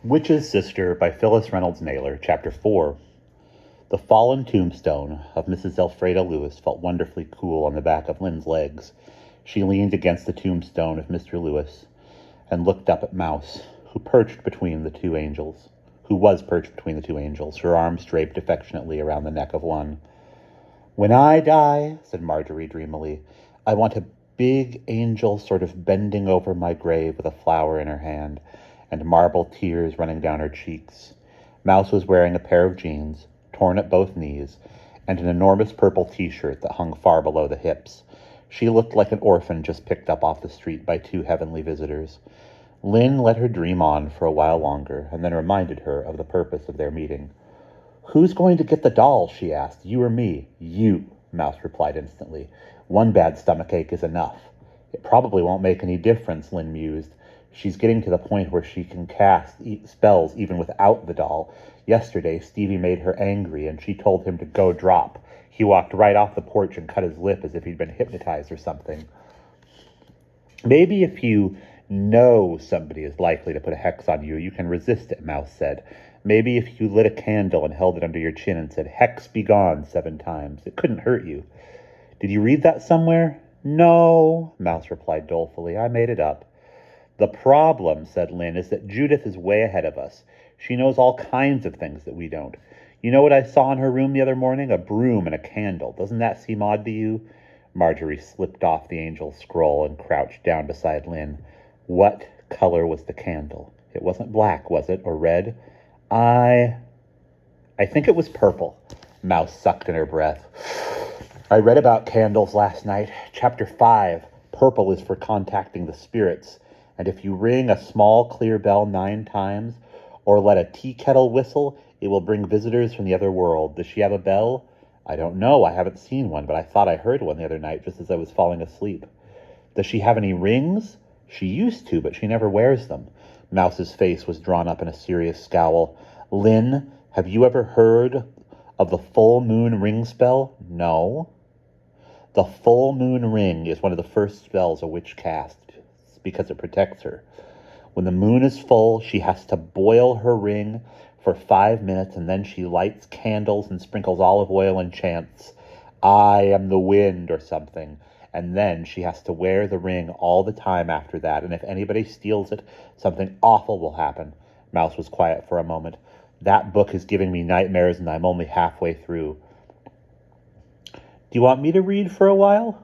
Witch's Sister by Phyllis Reynolds Naylor, Chapter 4. The fallen tombstone of Mrs. Elfreda Lewis felt wonderfully cool on the back of Lynn's legs. She leaned against the tombstone of Mr. Lewis and looked up at Mouse, who was perched between the two angels, her arms draped affectionately around the neck of one. "When I die," said Marjorie dreamily, "I want a big angel sort of bending over my grave with a flower in her hand, and marble tears running down her cheeks." Mouse was wearing a pair of jeans, torn at both knees, and an enormous purple t-shirt that hung far below the hips. She looked like an orphan just picked up off the street by two heavenly visitors. Lynn let her dream on for a while longer, and then reminded her of the purpose of their meeting. "Who's going to get the doll?" she asked. "You or me?" "You," Mouse replied instantly. "One bad stomachache is enough." "It probably won't make any difference," Lynn mused. "She's getting to the point where she can cast spells even without the doll. Yesterday, Stevie made her angry, and she told him to go drop. He walked right off the porch and cut his lip as if he'd been hypnotized or something." "Maybe if you know somebody is likely to put a hex on you, you can resist it," Mouse said. "Maybe if you lit a candle and held it under your chin and said, 'Hex be gone,' 7 times, it couldn't hurt you." "Did you read that somewhere?" "No," Mouse replied dolefully. "I made it up." "The problem," said Lynn, "is that Judith is way ahead of us. She knows all kinds of things that we don't. You know what I saw in her room the other morning? A broom and a candle. Doesn't that seem odd to you?" Marjorie slipped off the angel's scroll and crouched down beside Lynn. "What color was the candle? It wasn't black, was it? Or red?" I think it was purple." Mouse sucked in her breath. "I read about candles last night. Chapter 5. Purple is for contacting the spirits. And if you ring a small clear bell 9 times, or let a tea kettle whistle, it will bring visitors from the other world. Does she have a bell?" "I don't know. I haven't seen one, but I thought I heard one the other night just as I was falling asleep." "Does she have any rings?" "She used to, but she never wears them." Mouse's face was drawn up in a serious scowl. "Lynn, have you ever heard of the full moon ring spell?" "No." "The full moon ring is one of the first spells a witch casts because it protects her. When the moon is full, she has to boil her ring for 5 minutes, and then she lights candles and sprinkles olive oil and chants, 'I am the wind,' or something. And then she has to wear the ring all the time after that, and if anybody steals it, something awful will happen." Mouse was quiet for a moment. "That book is giving me nightmares, and I'm only halfway through." "Do you want me to read for a while?"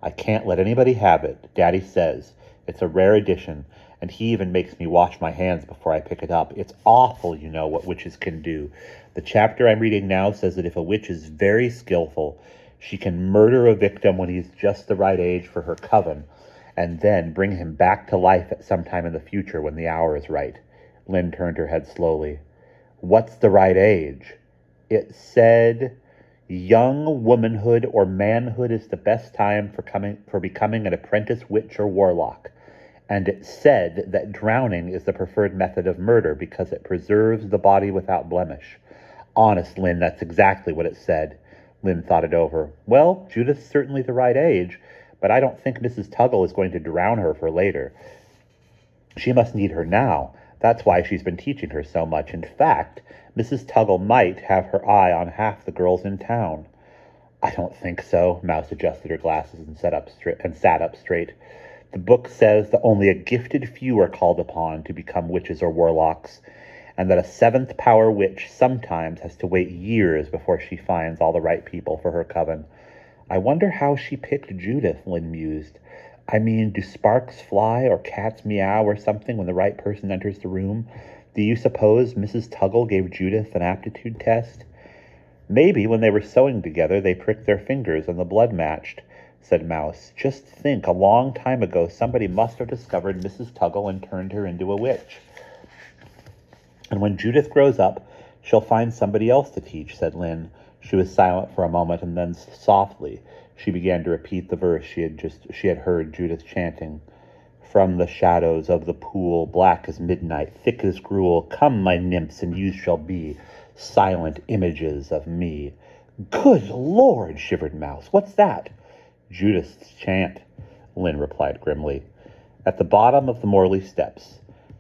"I can't let anybody have it. Daddy says it's a rare edition, and he even makes me wash my hands before I pick it up. It's awful, you know, what witches can do. The chapter I'm reading now says that if a witch is very skillful, she can murder a victim when he's just the right age for her coven, and then bring him back to life at some time in the future when the hour is right." Lynn turned her head slowly. "What's the right age?" "It said young womanhood or manhood is the best time for becoming an apprentice witch or warlock. And it said that drowning is the preferred method of murder because it preserves the body without blemish." "Honest, Lynn, that's exactly what it said." Lynn thought it over. "Well, Judith's certainly the right age, but I don't think Mrs. Tuggle is going to drown her for later. She must need her now. That's why she's been teaching her so much. In fact, Mrs. Tuggle might have her eye on half the girls in town." "I don't think so." Mouse adjusted her glasses and sat up straight. "The book says that only a gifted few are called upon to become witches or warlocks, and that a 7th power witch sometimes has to wait years before she finds all the right people for her coven." "I wonder how she picked Judith," Lynn mused. "I mean, do sparks fly or cats meow or something when the right person enters the room? Do you suppose Mrs. Tuggle gave Judith an aptitude test?" "Maybe when they were sewing together they pricked their fingers and the blood matched," said Mouse. "Just think, a long time ago somebody must have discovered Mrs. Tuggle and turned her into a witch. And when Judith grows up, she'll find somebody else to teach," said Lynn. She was silent for a moment, and then softly she began to repeat the verse she had heard Judith chanting. "From the shadows of the pool, black as midnight, thick as gruel, come, my nymphs, and you shall be silent images of me." "Good Lord," shivered Mouse. "What's that?" "Judith's chant," Lynn replied grimly. At the bottom of the Morley steps,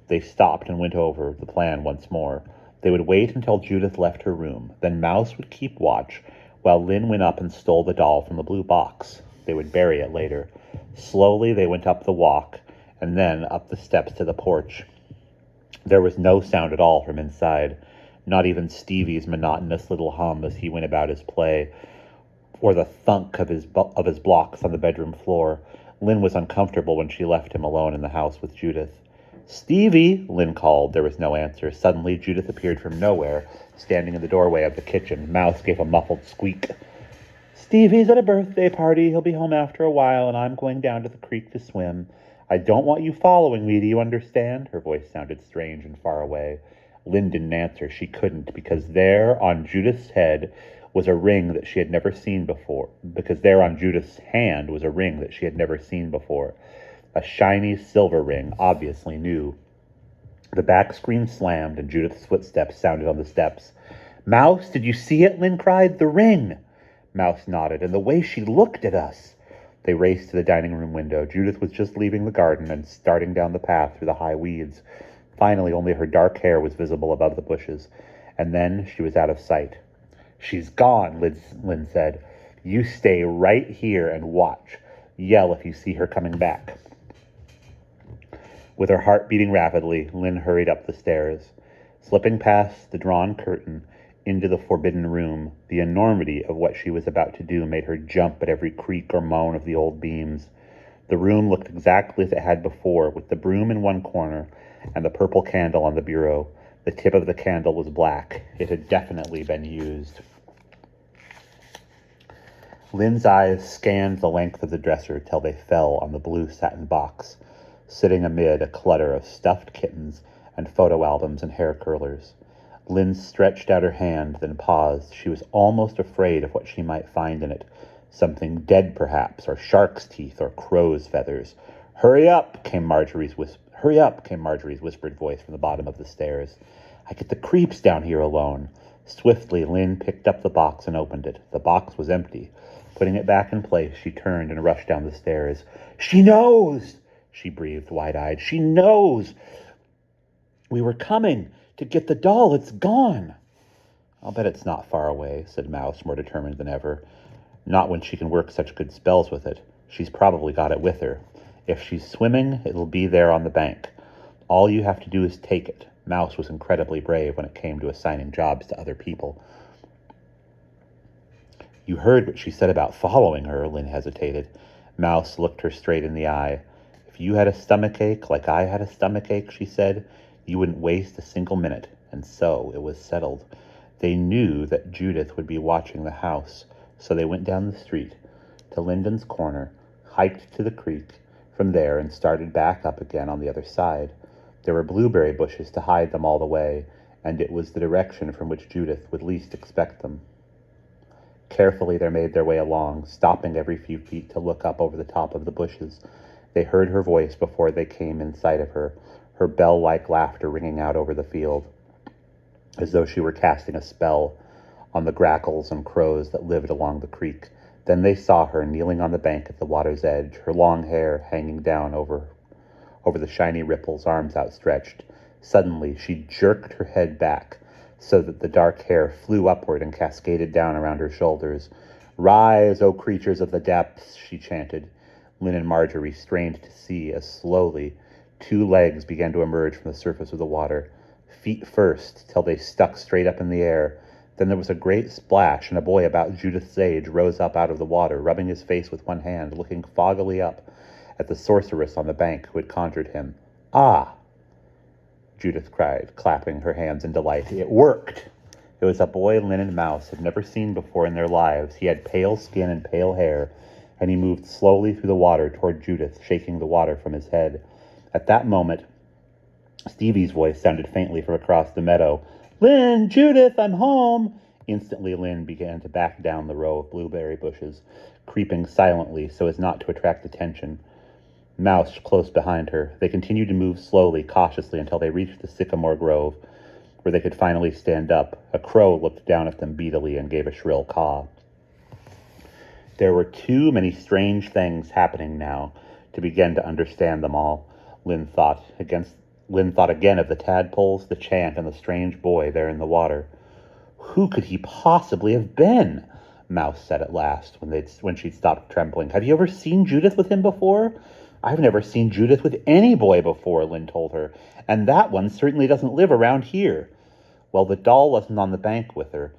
They stopped and went over the plan once more. They would wait until Judith left her room. Then Mouse would keep watch, while Lynn went up and stole the doll from the blue box. They would bury it later. Slowly they went up the walk, and then up the steps to the porch. There was no sound at all from inside, not even Stevie's monotonous little hum as he went about his play, or the thunk of his blocks on the bedroom floor. Lynn was uncomfortable when she left him alone in the house with Judith. "Stevie!" Lynn called. There was no answer. Suddenly, Judith appeared from nowhere, standing in the doorway of the kitchen. Mouse gave a muffled squeak. "Stevie's at a birthday party. He'll be home after a while, and I'm going down to the creek to swim. I don't want you following me, do you understand?" Her voice sounded strange and far away. Lynn didn't answer. She couldn't, because there on Judith's head was a ring that she had never seen before. Because there on Judith's hand was a ring that she had never seen before. A shiny silver ring, obviously new. The back screen slammed, and Judith's footsteps sounded on the steps. "Mouse, did you see it?" Lynn cried. "The ring!" Mouse nodded. "And the way she looked at us!" They raced to the dining room window. Judith was just leaving the garden and starting down the path through the high weeds. Finally, only her dark hair was visible above the bushes, and then she was out of sight. "She's gone," Lynn said. "You stay right here and watch. Yell if you see her coming back." With her heart beating rapidly, Lynn hurried up the stairs. Slipping past the drawn curtain into the forbidden room, the enormity of what she was about to do made her jump at every creak or moan of the old beams. The room looked exactly as it had before, with the broom in one corner and the purple candle on the bureau. The tip of the candle was black. It had definitely been used. Lynn's eyes scanned the length of the dresser till they fell on the blue satin box, sitting amid a clutter of stuffed kittens and photo albums and hair curlers. Lynn stretched out her hand, then paused. She was almost afraid of what she might find in it. Something dead, perhaps, or shark's teeth, or crow's feathers. "Hurry up!" came Marjorie's whispered voice from the bottom of the stairs. "I get the creeps down here alone." Swiftly, Lynn picked up the box and opened it. The box was empty. Putting it back in place, she turned and rushed down the stairs. "She knows!" she breathed, wide-eyed. "She knows! We were coming to get the doll. It's gone." "I'll bet it's not far away," said Mouse, more determined than ever. "Not when she can work such good spells with it. She's probably got it with her. If she's swimming, it'll be there on the bank. All you have to do is take it." Mouse was incredibly brave when it came to assigning jobs to other people. "You heard what she said about following her," Lynn hesitated. Mouse looked her straight in the eye. "If you had a stomachache like I had a stomachache," she said, "you wouldn't waste a single minute." And so it was settled. They knew that Judith would be watching the house, so they went down the street to Linden's Corner, hiked to the creek from there, and started back up again on the other side. There were blueberry bushes to hide them all the way, and it was the direction from which Judith would least expect them. Carefully they made their way along, stopping every few feet to look up over the top of the bushes. They heard her voice before they came in sight of her, her bell-like laughter ringing out over the field, as though she were casting a spell on the grackles and crows that lived along the creek. Then they saw her kneeling on the bank at the water's edge, her long hair hanging down over the shiny ripples, arms outstretched. Suddenly she jerked her head back so that the dark hair flew upward and cascaded down around her shoulders. "Rise, O creatures of the depths," she chanted. Lynn and Marjorie strained to see as slowly 2 legs began to emerge from the surface of the water, feet first, till they stuck straight up in the air. Then there was a great splash, and a boy about Judith's age rose up out of the water, rubbing his face with one hand, looking foggily up at the sorceress on the bank who had conjured him. "Ah!" Judith cried, clapping her hands in delight. "It worked!" It was a boy Lynn and Mouse had never seen before in their lives. He had pale skin and pale hair, and he moved slowly through the water toward Judith, shaking the water from his head. At that moment, Stevie's voice sounded faintly from across the meadow. "Lynn! Judith! I'm home!" Instantly, Lynn began to back down the row of blueberry bushes, creeping silently so as not to attract attention. Mouse close behind her. They continued to move slowly, cautiously, until they reached the sycamore grove, where they could finally stand up. A crow looked down at them beadily and gave a shrill caw. There were too many strange things happening now to begin to understand them all, Lynn thought. Lynn thought again of the tadpoles, the chant, and the strange boy there in the water. Who could he possibly have been? Mouse said at last, when she'd stopped trembling. Have you ever seen Judith with him before? I've never seen Judith with any boy before, Lynn told her, and that one certainly doesn't live around here. Well, the doll wasn't on the bank with her.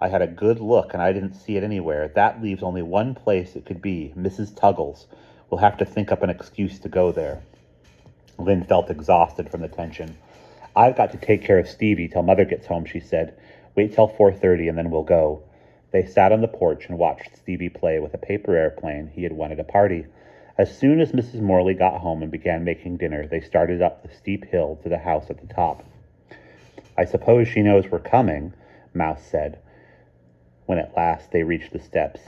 I had a good look, and I didn't see it anywhere. That leaves only one place it could be, Mrs. Tuggle's. We'll have to think up an excuse to go there. Lynn felt exhausted from the tension. I've got to take care of Stevie till Mother gets home, she said. Wait till 4:30 and then we'll go. They sat on the porch and watched Stevie play with a paper airplane he had won at a party. As soon as Mrs. Morley got home and began making dinner, they started up the steep hill to the house at the top. I suppose she knows we're coming, Mouse said, when at last they reached the steps.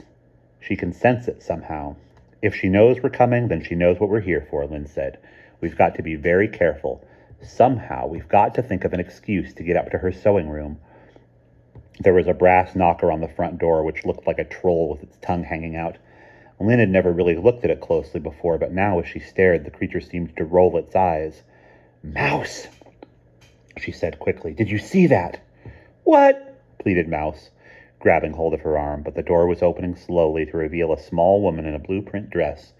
She can sense it somehow. If she knows we're coming, then she knows what we're here for, Lynn said. We've got to be very careful. Somehow we've got to think of an excuse to get up to her sewing room. There was a brass knocker on the front door, which looked like a troll with its tongue hanging out. Lynn had never really looked at it closely before, but now as she stared, the creature seemed to roll its eyes. Mouse, she said quickly. Did you see that? What? Pleaded Mouse, grabbing hold of her arm, but the door was opening slowly to reveal a small woman in a blueprint dress,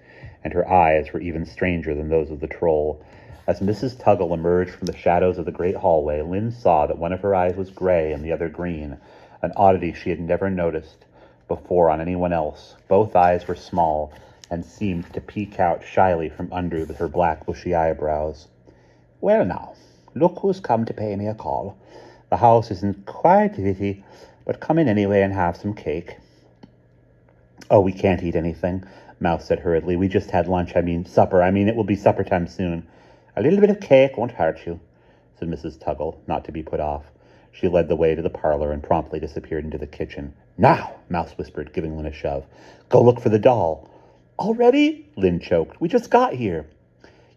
and her eyes were even stranger than those of the troll. As Mrs. Tuggle emerged from the shadows of the great hallway, Lynn saw that one of her eyes was gray and the other green, an oddity she had never noticed before on anyone else. Both eyes were small and seemed to peek out shyly from under her black bushy eyebrows. Well now, look who's come to pay me a call. The house isn't quite litty, but come in anyway and have some cake. Oh, we can't eat anything, Mouse said hurriedly. We just had lunch, supper. It will be supper time soon. A little bit of cake won't hurt you, said Mrs. Tuggle, not to be put off. She led the way to the parlor and promptly disappeared into the kitchen. Now, Mouse whispered, giving Lynn a shove. Go look for the doll. Already? Lynn choked. We just got here.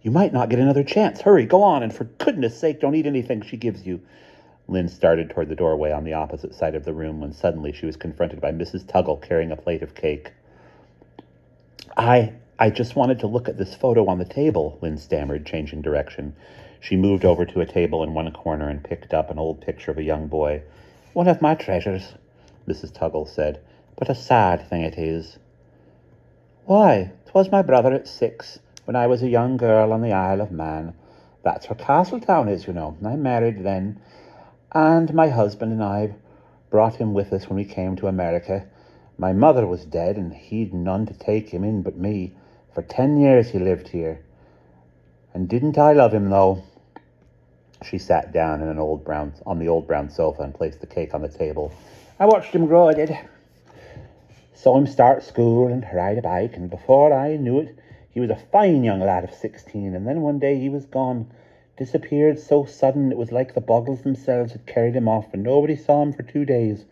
You might not get another chance. Hurry, go on, and for goodness sake, don't eat anything she gives you. Lynn started toward the doorway on the opposite side of the room when suddenly she was confronted by Mrs. Tuggle carrying a plate of cake. I just wanted to look at this photo on the table, Lynn stammered, changing direction. She moved over to a table in one corner and picked up an old picture of a young boy. One of my treasures, Mrs. Tuggle said, but a sad thing it is. Why, 'twas my brother at 6, when I was a young girl on the Isle of Man. That's where Castletown is, you know. I married then, and my husband and I brought him with us when we came to America. My mother was dead, and he'd none to take him in but me. For 10 years he lived here. And didn't I love him, though? She sat down on the old brown sofa and placed the cake on the table. I watched him grow, I did. Saw him start school and ride a bike, and before I knew it, he was a fine young lad of 16, and then one day he was gone. Disappeared so sudden it was like the Boggles themselves had carried him off, and nobody saw him for 2 days.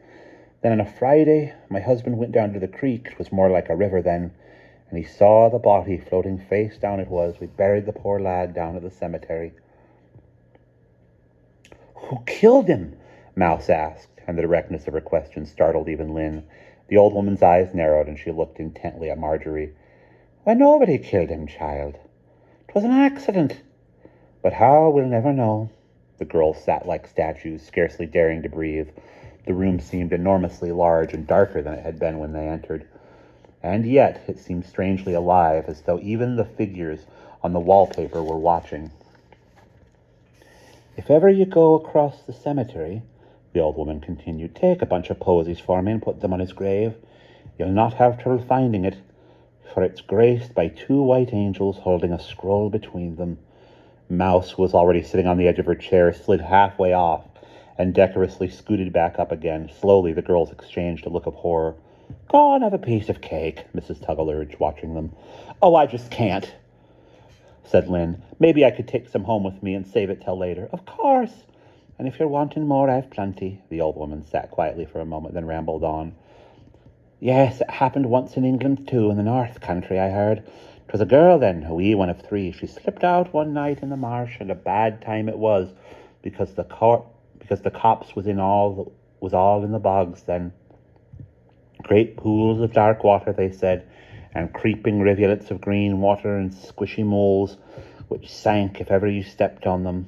Then on a Friday, my husband went down to the creek. It was more like a river then, and he saw the body floating face down it was. We buried the poor lad down at the cemetery. Who killed him? Mouse asked, and the directness of her question startled even Lynn. The old woman's eyes narrowed, and she looked intently at Marjorie. Why, nobody killed him, child. 'Twas an accident. But how, we'll never know. The girls sat like statues, scarcely daring to breathe. The room seemed enormously large and darker than it had been when they entered. And yet it seemed strangely alive, as though even the figures on the wallpaper were watching. If ever you go across the cemetery, the old woman continued, take a bunch of posies for me and put them on his grave. You'll not have trouble finding it, for it's graced by 2 white angels holding a scroll between them. Mouse was already sitting on the edge of her chair, slid halfway off, and decorously scooted back up again. Slowly the girls exchanged a look of horror. Go on, have a piece of cake, Mrs. Tuggle urged, watching them. Oh, I just can't, said Lynn. Maybe I could take some home with me and save it till later. Of course. And if you're wanting more, I've plenty. The old woman sat quietly for a moment, then rambled on. Yes, it happened once in England, too, in the North Country, I heard. 'Twas a girl then, a wee one of 3. She slipped out one night in the marsh, and a bad time it was, because the cops was all in the bogs then. Great pools of dark water, they said, and creeping rivulets of green water and squishy moles which sank if ever you stepped on them.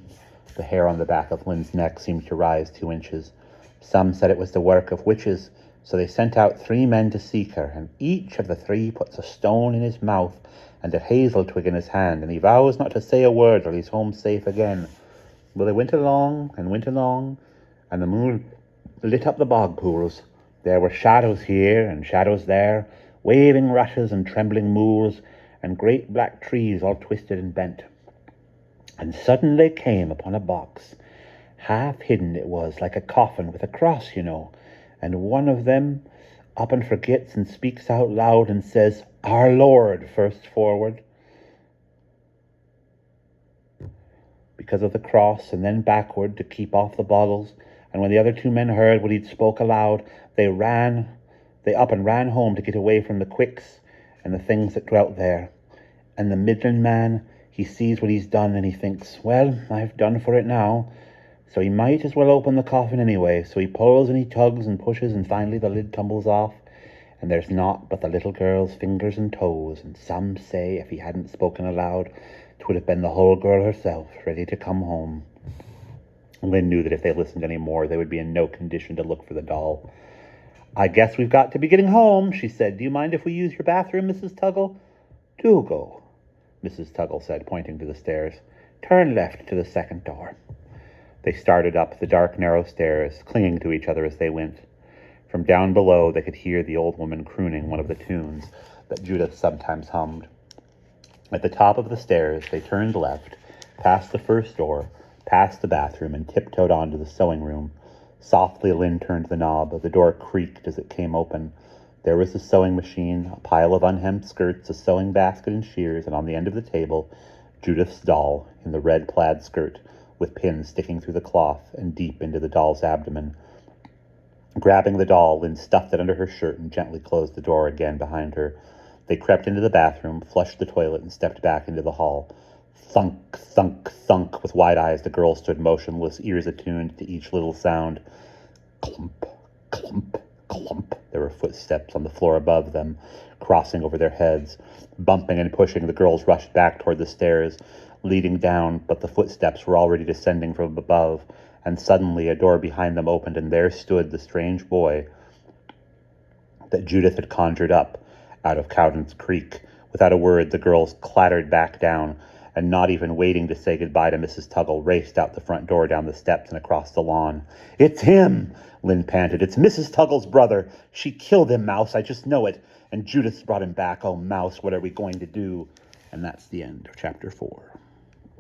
The hair on the back of Lynn's neck seemed to rise 2 inches. Some said it was the work of witches, so they sent out 3 men to seek her, and each of the 3 puts a stone in his mouth and a hazel twig in his hand, and he vows not to say a word till he's home safe again. Well, they went along, and the moon lit up the bog pools. There were shadows here and shadows there, waving rushes and trembling mools, and great black trees all twisted and bent. And sudden they came upon a box. Half hidden it was, like a coffin with a cross, and one of them up and forgets and speaks out loud and says, "Our Lord," first forward, because of the cross, and then backward to keep off the boggles. And when the other 2 men heard what he'd spoke aloud, they up and ran home to get away from the quicks and the things that dwelt there. And the Midland man, he sees what he's done, and he thinks, well, I've done for it now, so he might as well open the coffin anyway. So he pulls and he tugs and pushes, and finally the lid tumbles off, and there's naught but the little girl's fingers and toes. And some say if he hadn't spoken aloud, 'twould have been the whole girl herself, ready to come home. Lynn knew that if they listened any more, they would be in no condition to look for the doll. "I guess we've got to be getting home," she said. "Do you mind if we use your bathroom, Mrs. Tuggle?" "Do go," Mrs. Tuggle said, pointing to the stairs. "Turn left to the second door." They started up the dark, narrow stairs, clinging to each other as they went. From down below, they could hear the old woman crooning one of the tunes that Judith sometimes hummed. At the top of the stairs, they turned left, past the first door, past the bathroom, and tiptoed onto the sewing room. Softly, Lynn turned the knob. The door creaked as it came open. There was the sewing machine, a pile of unhemmed skirts, a sewing basket and shears, and on the end of the table, Judith's doll in the red plaid skirt, with pins sticking through the cloth and deep into the doll's abdomen. Grabbing the doll, Lynn stuffed it under her shirt and gently closed the door again behind her. They crept into the bathroom, flushed the toilet, and stepped back into the hall. Thunk, thunk, thunk. With wide eyes, the girl stood motionless, ears attuned to each little sound. Clump, clump, clump. There were footsteps on the floor above them, crossing over their heads. Bumping and pushing, the girls rushed back toward the stairs, leading down, but the footsteps were already descending from above, and suddenly a door behind them opened, and there stood the strange boy that Judith had conjured up out of Cowden's Creek. Without a word, the girls clattered back down, and not even waiting to say goodbye to Mrs. Tuggle, raced out the front door, down the steps, and across the lawn. "It's him!" Lynn panted. "It's Mrs. Tuggle's brother. She killed him, Mouse. I just know it. And Judith's brought him back. Oh, Mouse, what are we going to do?" And that's the end of chapter 4.